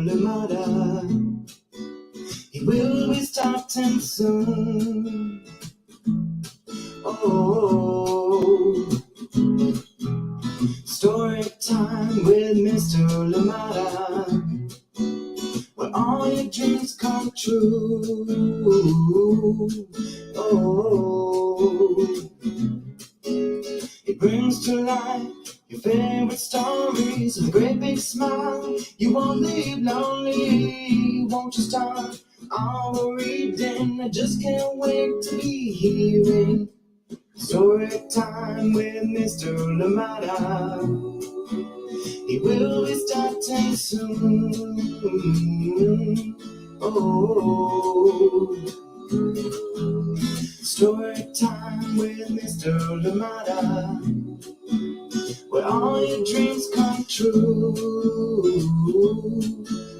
Lamada. He will be starting soon. Oh, story time with Mr. Lamada, where all your dreams come true. Oh, it brings to life your favorite stories with a great big smile. You won't leave lonely, won't you start our reading? I just can't wait to be hearing story time with Mr. Lamada. He will be starting soon. Oh, story time with Mr. Lamada, where all your dreams come true.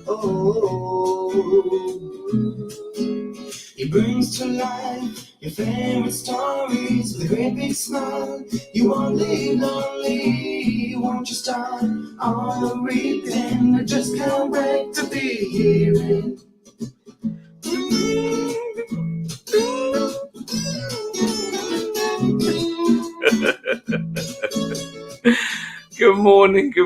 Oh, he brings to life your favorite stories with a great big smile. You won't leave lonely, won't you start all reading? I just can't wait to be hearing. Good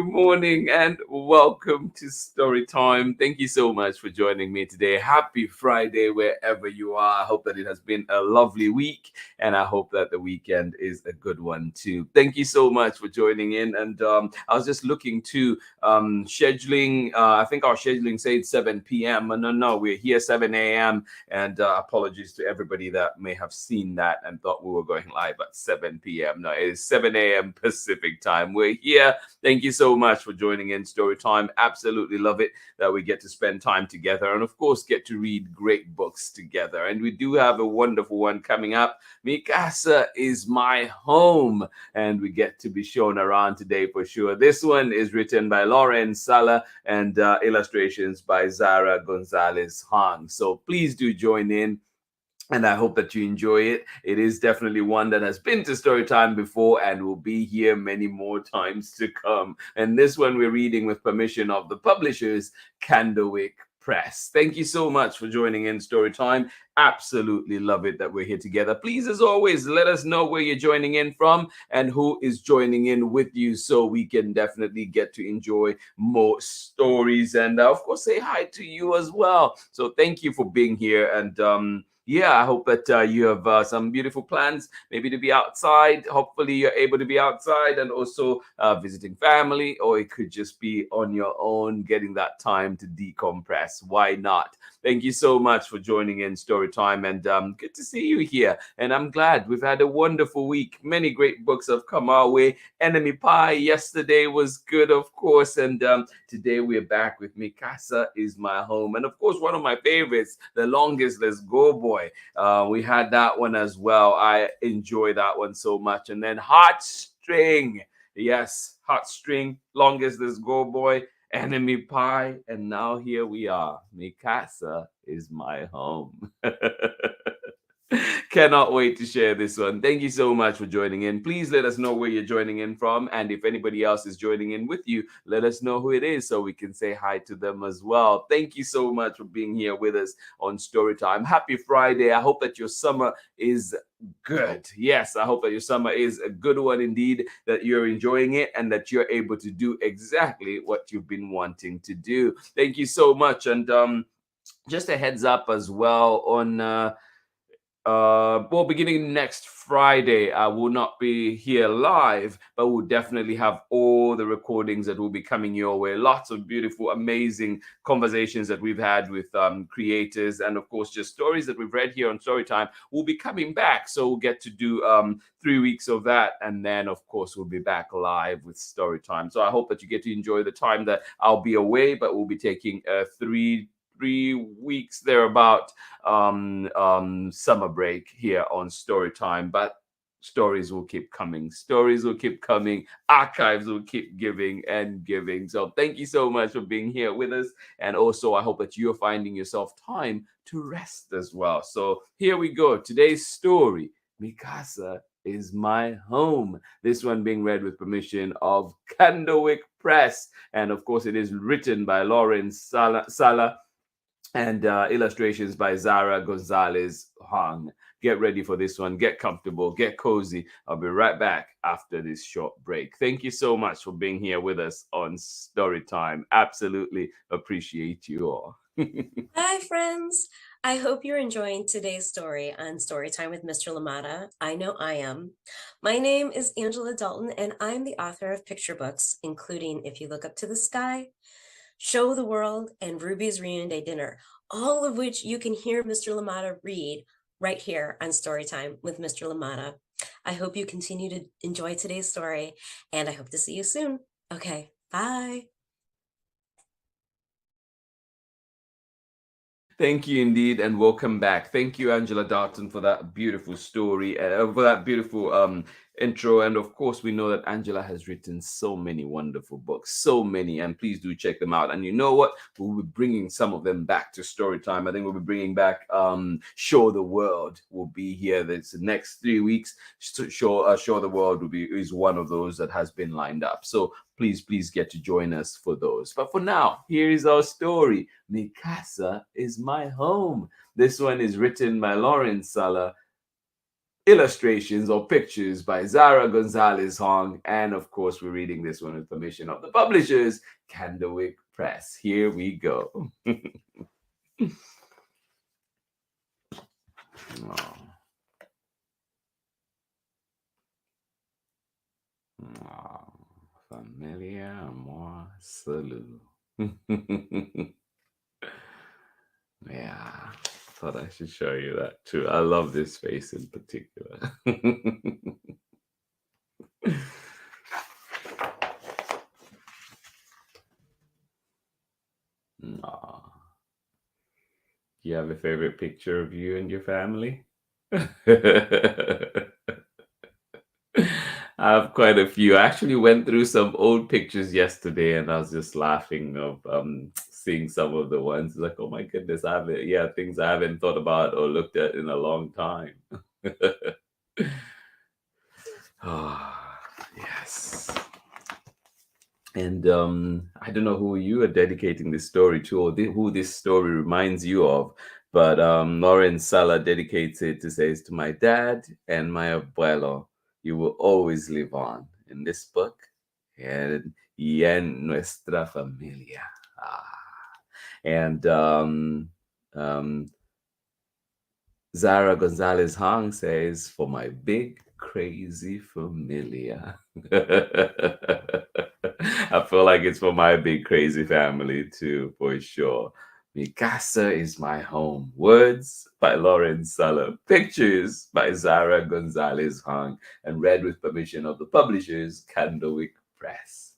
morning, and welcome to Story Time. Thank you so much for joining me today. Happy Friday, wherever you are. I hope that it has been a lovely week, and I hope that the weekend is a good one too. Thank you so much for joining in. And I was just looking to scheduling. I think our scheduling said 7 p.m. No, we're here 7 a.m. And apologies to everybody that may have seen that and thought we were going live at 7 p.m. No, it is 7 a.m. Pacific time. We're here. Thank you so much for joining in Story Time. Absolutely love it that we get to spend time together and, of course, get to read great books together. And we do have a wonderful one coming up. CASA is my home. And we get to be shown around today for sure. This one is written by Laurenne Sala and illustrations by Zara Gonzalez Hoang. So please do join in. And I hope that you enjoy it. It is definitely one that has been to Storytime before and will be here many more times to come. And this one we're reading with permission of the publishers, CANDLEWICK Press. Thank you so much for joining in Storytime. Absolutely love it that we're here together. Please, as always, let us know where you're joining in from and who is joining in with you so we can definitely get to enjoy more stories. And of course, say hi to you as well. So thank you for being here. And yeah, I hope that you have some beautiful plans, maybe to be outside. Hopefully you're able to be outside and also visiting family, or it could just be on your own, getting that time to decompress. Why not? Thank you so much for joining in Storytime, and good to see you here. And I'm glad we've had a wonderful week. Many great books have come our way. Enemy Pie yesterday was good, of course, and today we're back with CASA is my home. And of course, one of my favorites, The Longest Let's Go Boy. We had that one as well. I enjoy that one so much. And then Heartstring. Yes, Heartstring, Longest Let's Go Boy, Enemy Pie. And now here we are. CASA is my home. Cannot wait to share this one. Thank you so much for joining in. Please let us know where you're joining in from. And if anybody else is joining in with you, let us know who it is so we can say hi to them as well. Thank you so much for being here with us on Storytime. Happy Friday. I hope that your summer is good. Yes, I hope that your summer is a good one indeed, that you're enjoying it and that you're able to do exactly what you've been wanting to do. Thank you so much. And just a heads up as well on well, beginning next Friday, I will not be here live, but we'll definitely have all the recordings that will be coming your way. Lots of beautiful, amazing conversations that we've had with creators, and of course, just stories that we've read here on Storytime will be coming back. So we'll get to do 3 weeks of that, and then of course we'll be back live with Storytime. So I hope that you get to enjoy the time that I'll be away, but we'll be taking 3 weeks thereabout summer break here on Storytime. But stories will keep coming. Stories will keep coming. Archives will keep giving and giving. So thank you so much for being here with us. And also, I hope that you're finding yourself time to rest as well. So here we go. Today's story, CASA is My Home. This one being read with permission of Candlewick Press. And of course, it is written by Laurenne Sala and illustrations by Zara Gonzalez Hoang. Get ready for this one. Get comfortable. Get cozy. I'll be right back after this short break. Thank you so much for being here with us on Storytime. Absolutely appreciate you all. Hi, friends. I hope you're enjoying today's story on Storytime with Mr. Lamata. I know I am. My name is Angela Dalton, and I'm the author of picture books, including If You Look Up to the Sky, Show the World, and Ruby's Reunion Day Dinner, all of which you can hear Mr. Lamata read right here on Storytime with Mr. Lamata. I hope you continue to enjoy today's story, and I hope to see you soon. Okay, bye. Thank you indeed, and welcome back. Thank you, Angela Darton, for that beautiful story, for that beautiful intro. And of course, we know that Angela has written so many wonderful books, so many, and please do check them out. And you know what? We'll be bringing some of them back to Storytime. I think we'll be bringing back Show the World will be here. This next 3 weeks. Show the World is one of those that has been lined up. So please get to join us for those. But for now, here is our story. Mi Casa is My Home. This one is written by Laurenne Sala, illustrations or pictures by Zara Gonzalez Hoang, and of course, we're reading this one with permission of the publishers, Candlewick Press. Here we go. Oh. Oh. Familia, moi, salut. Yeah, thought I should show you that too. I love this face in particular. Aw. Do you have a favorite picture of you and your family? I have quite a few. I actually went through some old pictures yesterday, and I was just laughing of seeing some of the ones. Like, oh my goodness, I haven't, yeah, things I haven't thought about or looked at in a long time. Ah, yes. And I don't know who you are dedicating this story to, or who this story reminds you of, but Laurenne Sala dedicates it to say, to my dad and my abuelo, you will always live on in this book y en nuestra familia. And um, Zara Gonzalez Hoang says, for my big crazy familia. I feel like it's for my big crazy family too, for sure. Mi Casa is My Home. Words by Laurenne Sala. Pictures by Zara Gonzalez Hoang. And read with permission of the publishers, Candlewick Press.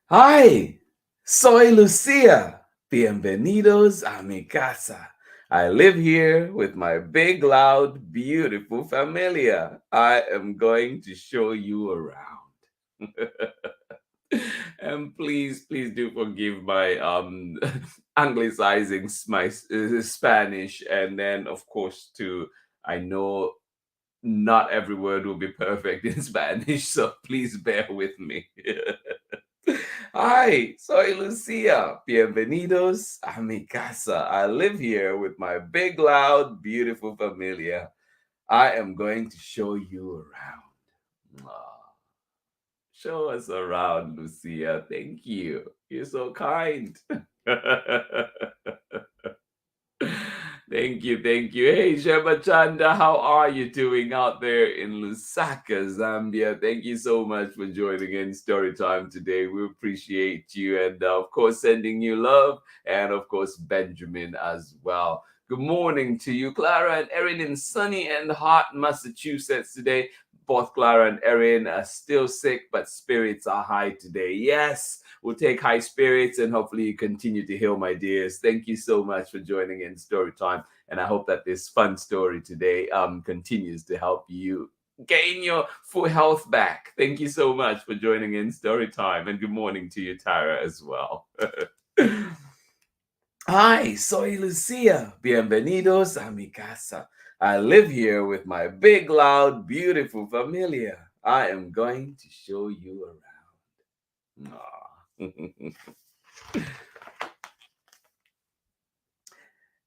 Hi, soy Lucia. Bienvenidos a mi casa. I live here with my big, loud, beautiful familia. I am going to show you around. And please do forgive my anglicizing my Spanish. And then, of course, too, I know not every word will be perfect in Spanish, so please bear with me. Hi, soy Lucia. Bienvenidos a mi casa. I live here with my big, loud, beautiful familia. I am going to show you around. Aw, show us around, Lucia. Thank you. You're so kind. Thank you. Hey, Sheba Chanda, how are you doing out there in Lusaka, Zambia? Thank you so much for joining in Storytime today. We appreciate you, and of course, sending you love, and of course, Benjamin as well. Good morning to you, Clara and Erin in sunny and hot Massachusetts today. Both Clara and Erin are still sick, but spirits are high today. Yes, we'll take high spirits, and hopefully you continue to heal, my dears. Thank you so much for joining in Storytime, and I hope that this fun story today continues to help you gain your full health back. Thank you so much for joining in Storytime, and good morning to you, Tara, as well. Hi, soy Lucia. Bienvenidos a mi casa. I live here with my big, loud, beautiful familia. I am going to show you around. Aw.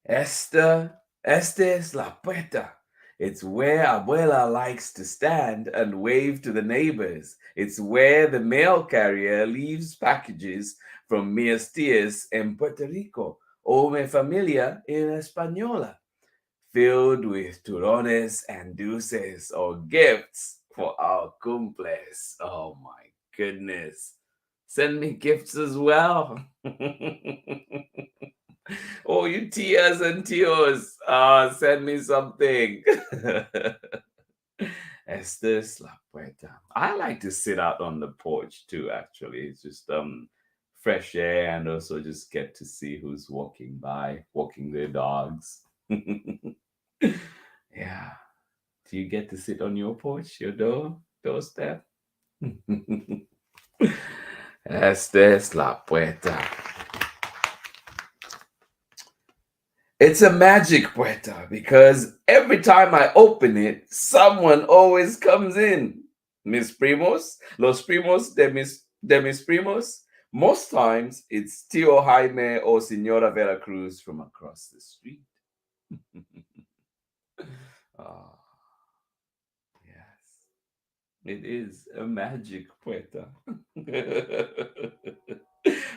Esta es la puerta. It's where Abuela likes to stand and wave to the neighbors. It's where the mail carrier leaves packages from mis tías en Puerto Rico o mi familia en Española, filled with turrones and dulces or gifts for our cumples. Oh my goodness. Send me gifts as well. Oh, you tears and tears. Send me something. Esta es la puerta. I like to sit out on the porch too, actually. It's just fresh air and also just get to see who's walking by, walking their dogs. Yeah. Do you get to sit on your porch, your doorstep? Esta es la puerta. It's a magic puerta because every time I open it, someone always comes in. Mis primos, los primos de mis primos. Most times it's Tio Jaime or Senora Veracruz from across the street. Ah, yes, it is a magic puerta.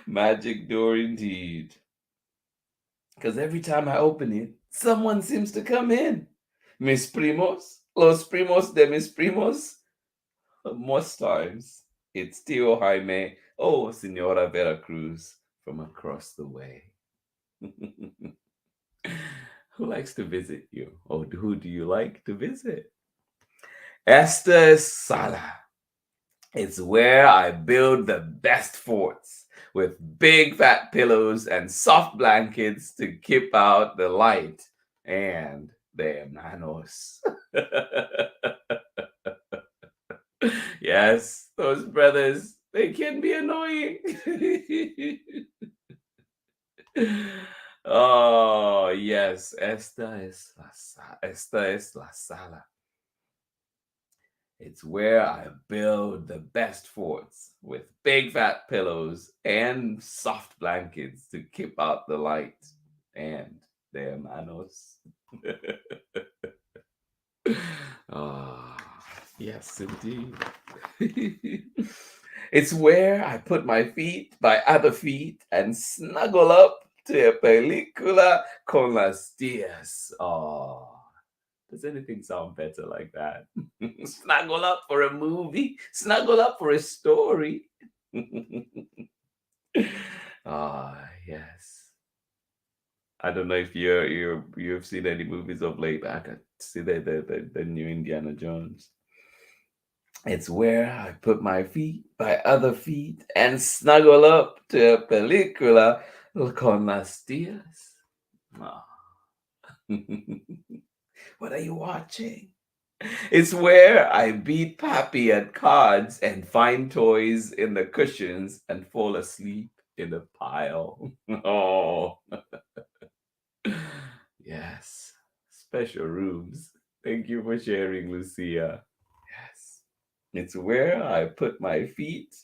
Magic door indeed. Because every time I open it, someone seems to come in. Mis primos, los primos de mis primos. Most times, it's Tio Jaime or Senora Veracruz from across the way. Who likes to visit you? Or who do you like to visit? Sala. It's where I build the best forts with big fat pillows and soft blankets to keep out the light and the hermanos. Yes, those brothers, they can be annoying. Oh, yes, esta es la sala. It's where I build the best forts with big fat pillows and soft blankets to keep out the light and the hermanos. Ah, yes, indeed. It's where I put my feet by other feet and snuggle up to a película con las tías. Oh, does anything sound better like that? Snuggle up for a movie, snuggle up for a story. Ah, yes. I don't know if you've seen any movies of late. I could see the new Indiana Jones. It's where I put my feet by other feet and snuggle up to a película con las tías. Ah. What are you watching? It's where I beat Pappy at cards and find toys in the cushions and fall asleep in the pile. Oh, yes. Special rooms. Thank you for sharing, Lucia. Yes. It's where I put my feet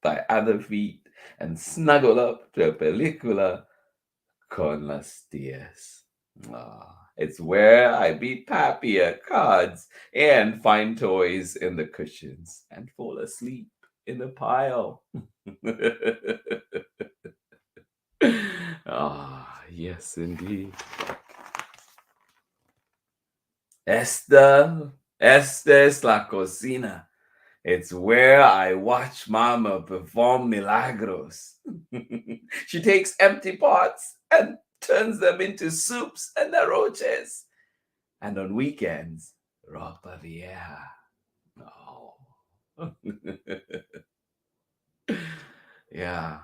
by other feet and snuggle up to a película con las tías. It's where I beat Pappy at cards and find toys in the cushions and fall asleep in the pile. Yes, indeed. Esta es la cocina. It's where I watch Mama perform milagros. She takes empty pots and turns them into soups and arroces. And on weekends, ropa vieja. Oh. Yeah.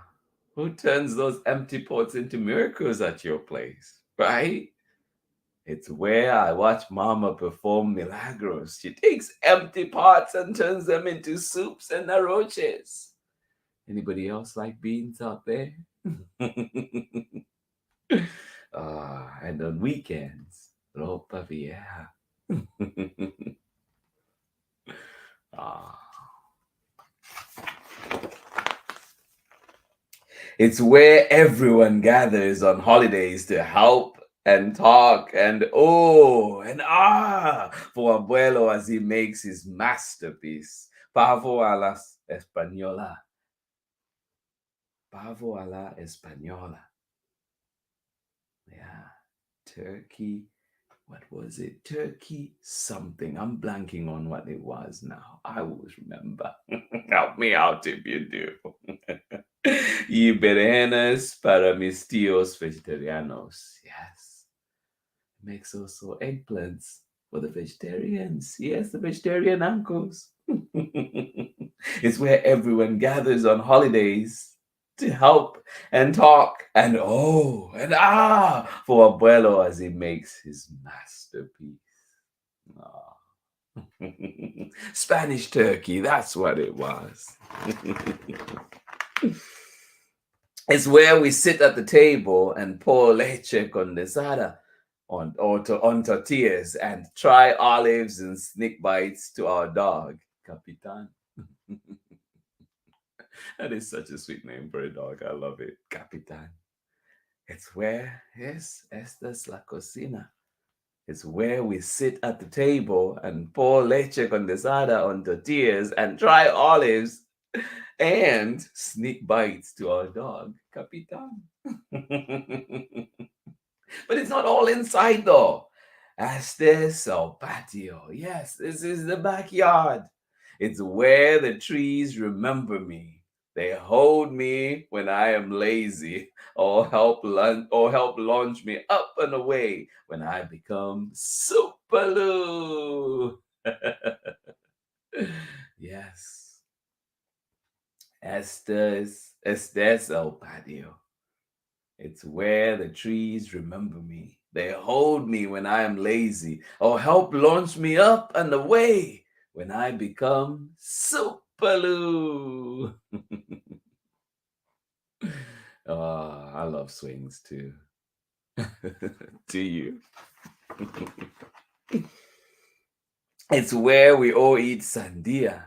Who turns those empty pots into miracles at your place, right? It's where I watch Mama perform milagros. She takes empty pots and turns them into soups and arroces. Anybody else like beans out there? And on weekends, ropa vieja. Ah. It's where everyone gathers on holidays to help and talk and for Abuelo as he makes his masterpiece. Pavo a la española. Pavo a la española. Yeah. Turkey. What was it? Turkey something. I'm blanking on what it was now. I always remember. Help me out if you do. Y berenas para mis tíos vegetarianos. Yes. Makes also eggplants for the vegetarians. Yes, the vegetarian uncles. It's where everyone gathers on holidays to help and talk and for Abuelo as he makes his masterpiece. Ah. Spanish turkey, that's what it was. It's where we sit at the table and pour leche condensada on tortillas and try olives and snake bites to our dog, Capitan. That is such a sweet name for a dog. I love it, Capitan. It's where, yes, esta es la cocina. It's where we sit at the table and pour leche condensada on tortillas and try olives and sneak bites to our dog, Capitan. But it's not all inside though. Este el patio. Yes, this is the backyard. It's where the trees remember me. They hold me when I am lazy, or help launch me up and away when I become Superloo. Yes. Este es el patio. It's where the trees remember me. They hold me when I am lazy, or help launch me up and away when I become Superloo. Oh, I love swings too. Do you? It's where we all eat sandia.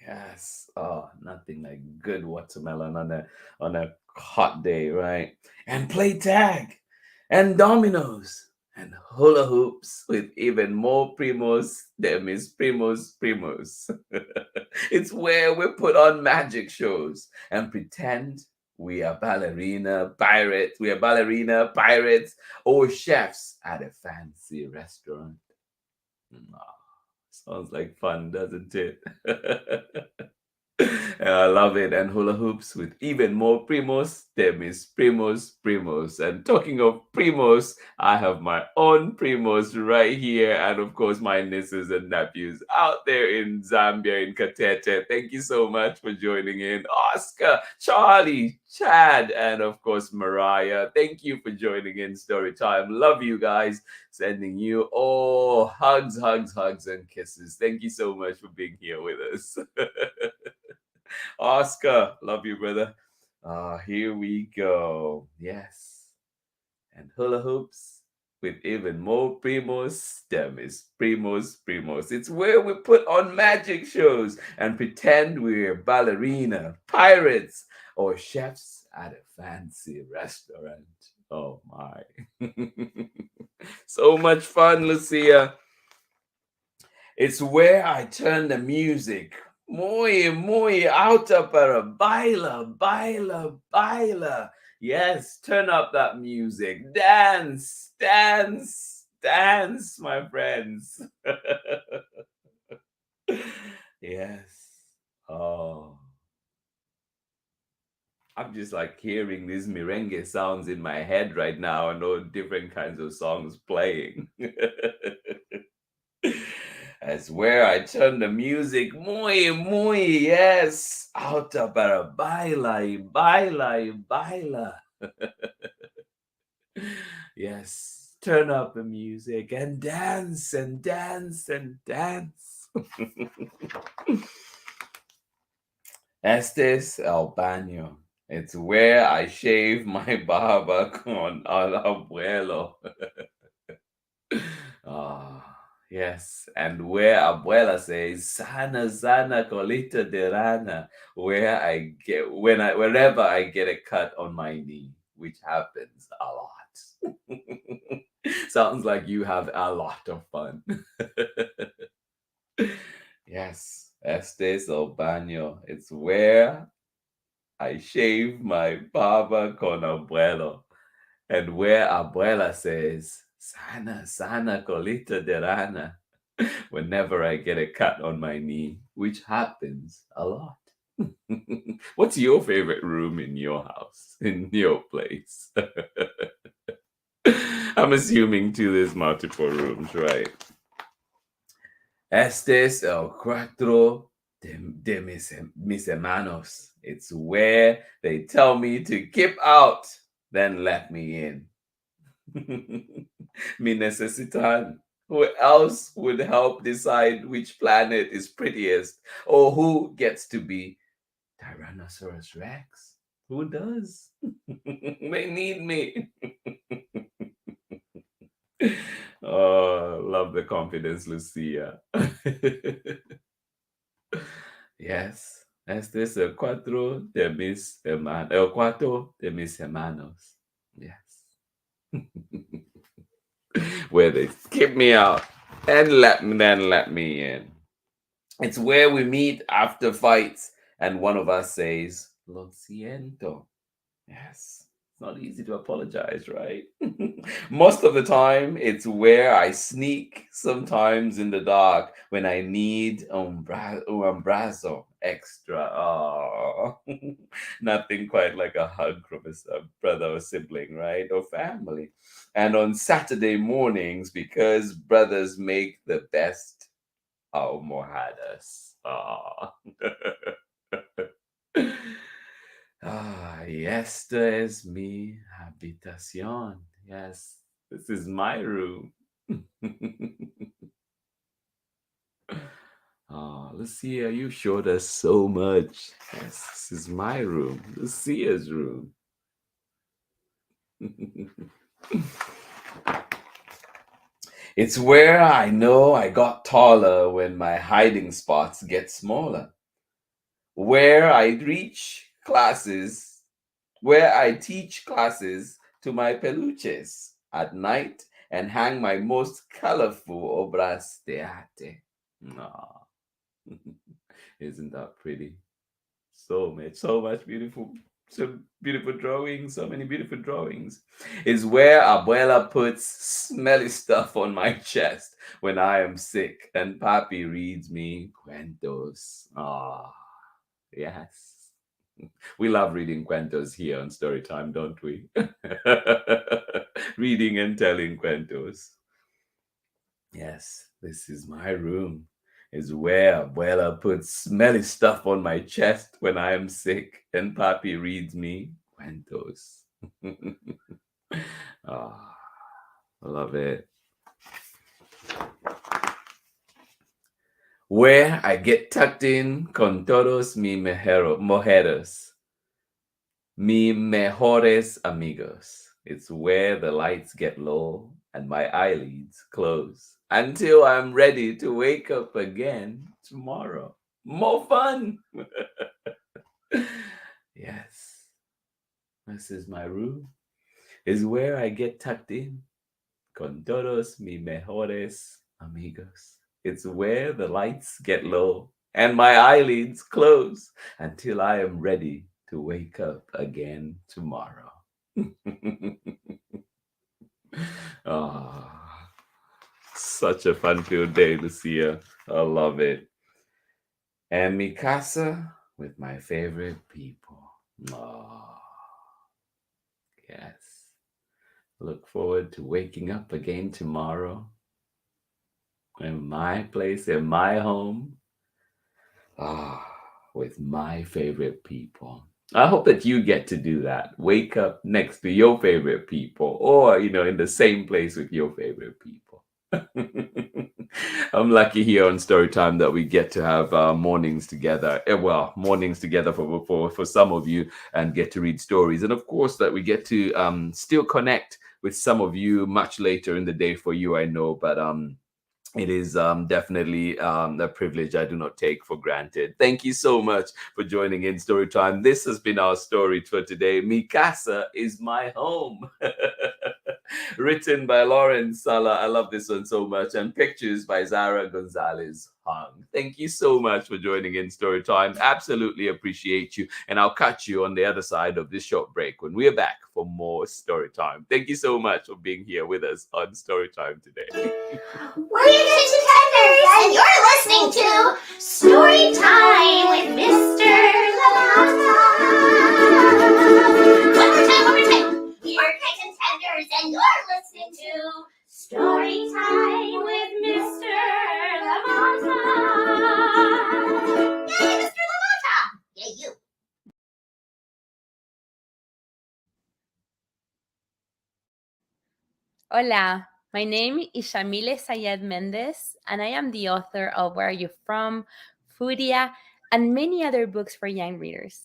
Yes. Oh, nothing like good watermelon on a hot day, right? And play tag and dominoes and hula hoops with even more primos than Miss Primos. It's where we put on magic shows and pretend we are ballerina pirates, or chefs at a fancy restaurant. Sounds like fun, doesn't it? I love it. And hula hoops with even more primos. Them is primos. And talking of primos, I have my own primos right here. And of course, my nieces and nephews out there in Zambia, in Katete. Thank you so much for joining in. Oscar, Charlie, Chad, and of course, Mariah. Thank you for joining in Story Time. Love you guys. Sending you all hugs, and kisses. Thank you so much for being here with us. Oscar, love you, brother. Here we go. Yes. And hula hoops with even more primos. Them is primos. It's where we put on magic shows and pretend we're ballerina, pirates, or chefs at a fancy restaurant. Oh my. So much fun, Lucia. It's where I turn the music. Muy alta para baila. Yes, turn up that music. Dance, my friends. Yes. Oh. I'm just like hearing these merengue sounds in my head right now and all different kinds of songs playing. That's where I turn the music muy, yes. Alta para baila. Yes, turn up the music and dance. Este es el baño. It's where I shave my barba con al abuelo. Ah, yes. And where Abuela says, Sana, sana, colita de rana, where I get wherever I get a cut on my knee, which happens a lot. Sounds like you have a lot of fun. Yes, este es el baño. It's where I shave my barba con abuelo. And where Abuela says, Sana, sana, colita de rana, whenever I get a cut on my knee, which happens a lot. What's your favorite room in your house, in your place? I'm assuming too there's multiple rooms, right? Este es el cuarto de mis hermanos. It's where they tell me to keep out, then let me in. Me necesitan. Who else would help decide which planet is prettiest or who gets to be Tyrannosaurus Rex? Who does? They need me. Oh, love the confidence, Lucia. Yes, este es el cuatro de mis hermanos. El cuarto de mis hermanos. Yes. Where they skip me out and then let me in. It's where we meet after fights and one of us says, Lo siento. Yes. It's not easy to apologize, right? Most of the time, it's where I sneak, sometimes in the dark, when I need un abrazo extra. Oh, nothing quite like a hug from a brother or sibling, right? Or family. And on Saturday mornings, because brothers make the best almohadas. Oh. Esta es mi habitación. Yes, this is my room. Oh, Lucia, you showed us so much. Yes, this is my room, Lucia's room. It's where I know I got taller when my hiding spots get smaller. Where I teach classes to my peluches at night and hang my most colorful obras de arte. Aw. Isn't that pretty? So much beautiful, so beautiful drawings, so many beautiful drawings. Is where Abuela puts smelly stuff on my chest when I am sick and Papi reads me cuentos. Ah, yes. We love reading cuentos here on Storytime, don't we? Reading and telling cuentos. Yes, this is my room. Is where Abuela puts smelly stuff on my chest when I am sick and Papi reads me cuentos. Ah, I love it. Where I get tucked in con todos mis mujeres. Mi mejores amigos. It's where the lights get low and my eyelids close until I'm ready to wake up again tomorrow. More fun! Yes, this is my room. Is where I get tucked in con todos mis mejores amigos. It's where the lights get low and my eyelids close until I am ready to wake up again tomorrow. Oh, such a fun-filled day, Lucia. I love it. And mi casa with my favorite people. Oh, yes. Look forward to waking up again tomorrow in my place, in my home. With my favorite people. I hope that you get to do that. Wake up next to your favorite people or, in the same place with your favorite people. I'm lucky here on Storytime that we get to have mornings together. Well, mornings together for some of you, and get to read stories, and of course that we get to still connect with some of you much later in the day for you, I know, but it is definitely a privilege I do not take for granted. Thank you so much for joining in Storytime. This has been our story for today. Mi casa is my home. Written by Laurenne Sala. I love this one so much. And pictures by Zara Gonzalez Hoang. Thank you so much for joining in Storytime. Absolutely appreciate you. And I'll catch you on the other side of this short break when we are back for more Storytime. Thank you so much for being here with us on Storytime today. We're your kitchen tenders, and you're listening to Storytime with Mr. Lamata. One more time. Your kitchen tenders, and you're listening to Storytime with Mr. Lamata. Yay, Mr. Lamata! Yay, you. Hola, my name is Shamile Sayed Mendez, and I am the author of Where Are You From, Furia, and many other books for young readers.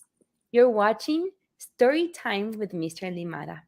You're watching Storytime with Mr. Limara.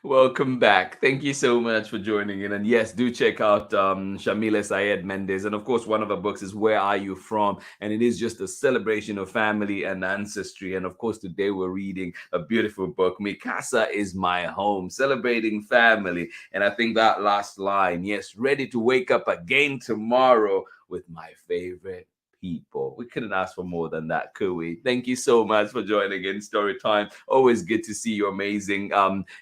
Welcome back. Thank you so much for joining in. And yes, do check out Shamila Sayed Mendez. And of course, one of her books is Where Are You From? And it is just a celebration of family and ancestry. And of course, today we're reading a beautiful book, Mi Casa is My Home, celebrating family. And I think that last line, yes, ready to wake up again tomorrow with my favorite people. We couldn't ask for more than that, could we? Thank you so much for joining in Storytime. Always good to see your amazing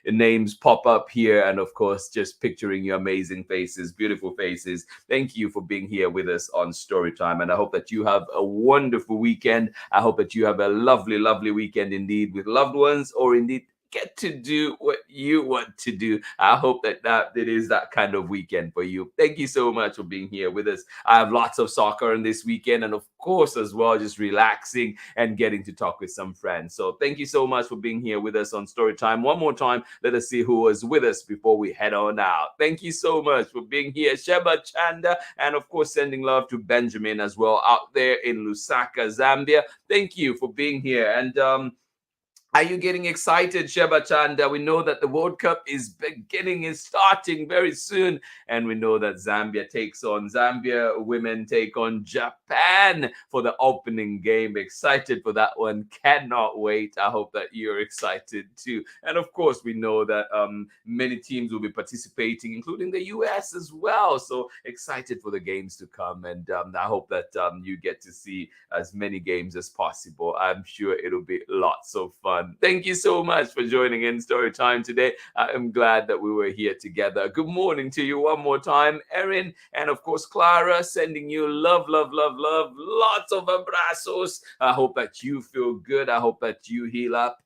names pop up here, and of course just picturing your amazing faces, beautiful faces. Thank you for being here with us on Storytime, and I hope that you have a wonderful weekend. I hope that you have a lovely weekend indeed, with loved ones, or indeed get to do what you want to do. I hope that it is that kind of weekend for you. Thank you so much for being here with us. I have lots of soccer on this weekend, and of course as well, just relaxing and getting to talk with some friends. So thank you so much for being here with us on Storytime. One more time, let us see who was with us before we head on out. Thank you so much for being here, Sheba Chanda, and of course sending love to Benjamin as well out there in Lusaka, Zambia. Thank you for being here. And are you getting excited, Sheba Chanda? We know that the World Cup is starting very soon. And we know that Zambia women take on Japan for the opening game. Excited for that one. Cannot wait. I hope that you're excited too. And of course, we know that many teams will be participating, including the US as well. So excited for the games to come. And I hope that you get to see as many games as possible. I'm sure it'll be lots of fun. Thank you so much for joining in Storytime today. I am glad that we were here together. Good morning to you one more time, Erin, and of course Clara, sending you love, lots of abrazos. I hope that you feel good. I hope that you heal up.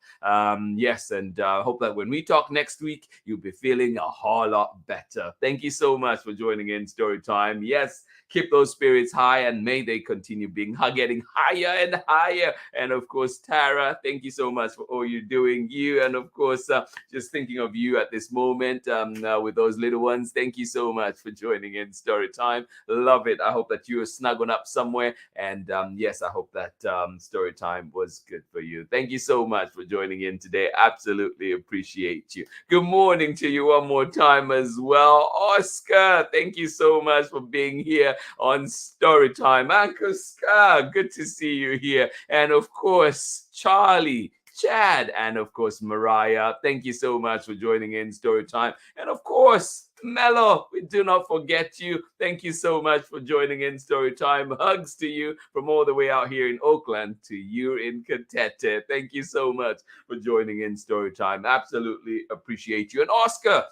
Yes, and I hope that when we talk next week, you'll be feeling a whole lot better. Thank you so much for joining in Storytime. Yes, keep those spirits high, and may they continue getting higher and higher. And of course, Tara, thank you so much for all you're doing. You, and of course, just thinking of you at this moment with those little ones. Thank you so much for joining in Storytime. Love it. I hope that you are snuggling up somewhere. And yes, I hope that Storytime was good for you. Thank you so much for joining in today. Absolutely appreciate you. Good morning to you one more time as well. Oscar, thank you so much for being here on Storytime. Uncle Scar, good to see you here. And of course, Charlie, Chad, and of course, Mariah, thank you so much for joining in Storytime. And of course, Mello, we do not forget you. Thank you so much for joining in Storytime. Hugs to you from all the way out here in Oakland to you in Katete. Thank you so much for joining in Storytime. Absolutely appreciate you. And Oscar,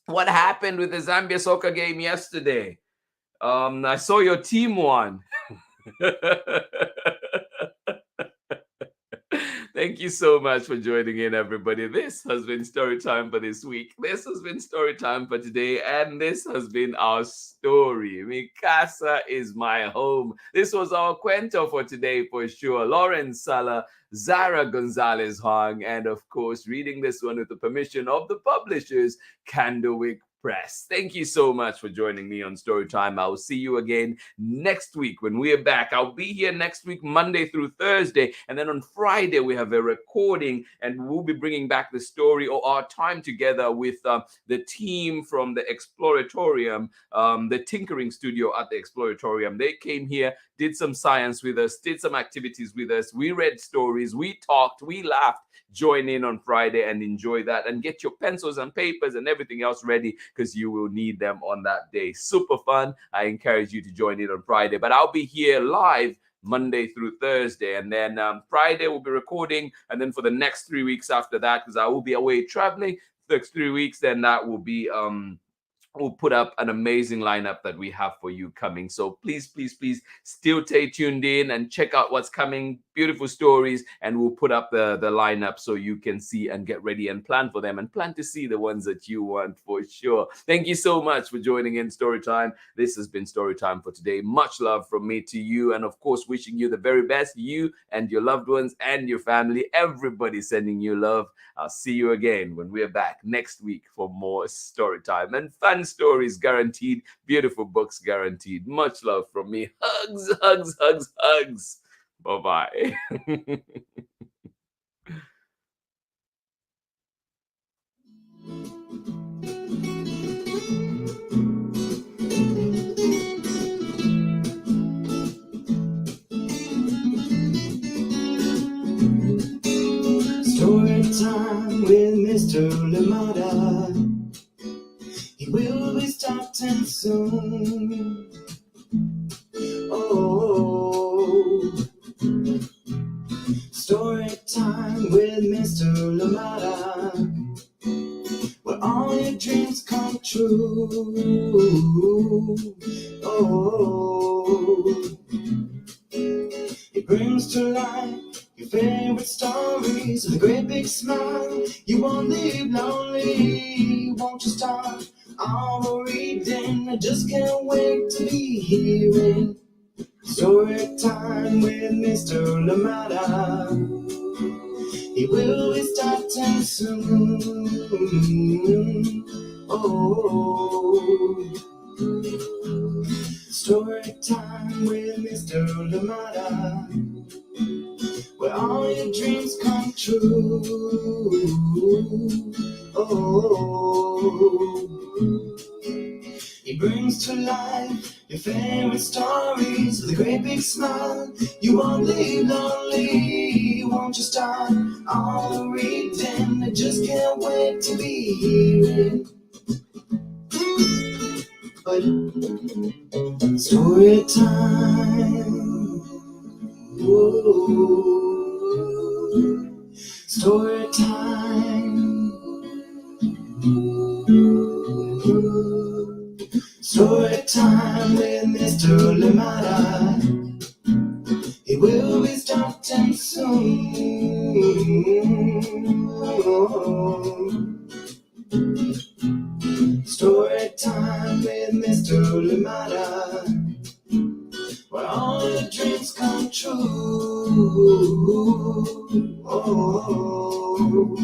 what happened with the Zambia soccer game yesterday? I saw your team won. Thank you so much for joining in, everybody. This has been Storytime for this week. This has been Storytime for today. And this has been our story. Mi casa is my home. This was our cuento for today for sure. Laurenne Sala, Zara Gonzalez Hoang, and of course, reading this one with the permission of the publishers, CANDLEWICK press. Thank you so much for joining me on Storytime. I will see you again next week when we are back. I'll be here next week, Monday through Thursday. And then on Friday, we have a recording and we'll be bringing back the story or our time together with the team from the Exploratorium, the tinkering studio at the Exploratorium. They came here, did some science with us, did some activities with us. We read stories, we talked, we laughed. Join in on Friday and enjoy that, and get your pencils and papers and everything else ready because you will need them on that day. Super fun. I encourage you to join in on Friday, but I'll be here live Monday through Thursday, and then Friday we'll be recording, and then for the next 3 weeks after that, because I will be away traveling the next 3 weeks, then that will be we'll put up an amazing lineup that we have for you coming. So please, please, please still stay tuned in and check out what's coming. Beautiful stories, and we'll put up the lineup so you can see and get ready and plan for them and plan to see the ones that you want for sure. Thank you so much for joining in Storytime. This has been Storytime for today. Much love from me to you, and of course wishing you the very best, you and your loved ones and your family. Everybody sending you love. I'll see you again when we're back next week for more Storytime and fun stories guaranteed, beautiful books guaranteed. Much love from me. Hugs, hugs, hugs, hugs. Bye-bye. Story time with Mr. Lamada. He will be starting soon. Oh, story time with Mr. Lamada, where all your dreams come true. Oh, he brings to life your favorite stories with a great big smile. You won't leave lonely, won't you start all the reading? I just can't wait to be hearing story time with Mr. Lamada. He will be starting soon. Oh, story time with Mr. Lamada, where all your dreams come true. Oh, he brings to life your favorite stories with a great big smile. You won't leave lonely, won't you start all the reading? I just can't wait to be hearing. But story time. Ooh, story time. Story time with Mr. Lamada. He will be starting soon. Story time with Mr. Lamada, where all your dreams come true. Oh,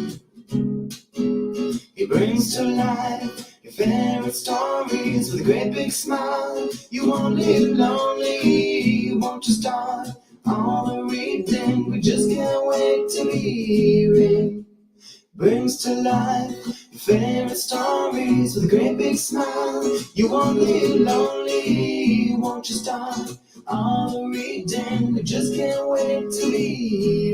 he brings to life your favorite stories with a great big smile. You won't live lonely, won't you start all the reading? We just can't wait to be hearing. Brings to life your favorite stories with a great big smile. You won't live lonely, won't you start all the reading? We just can't wait to be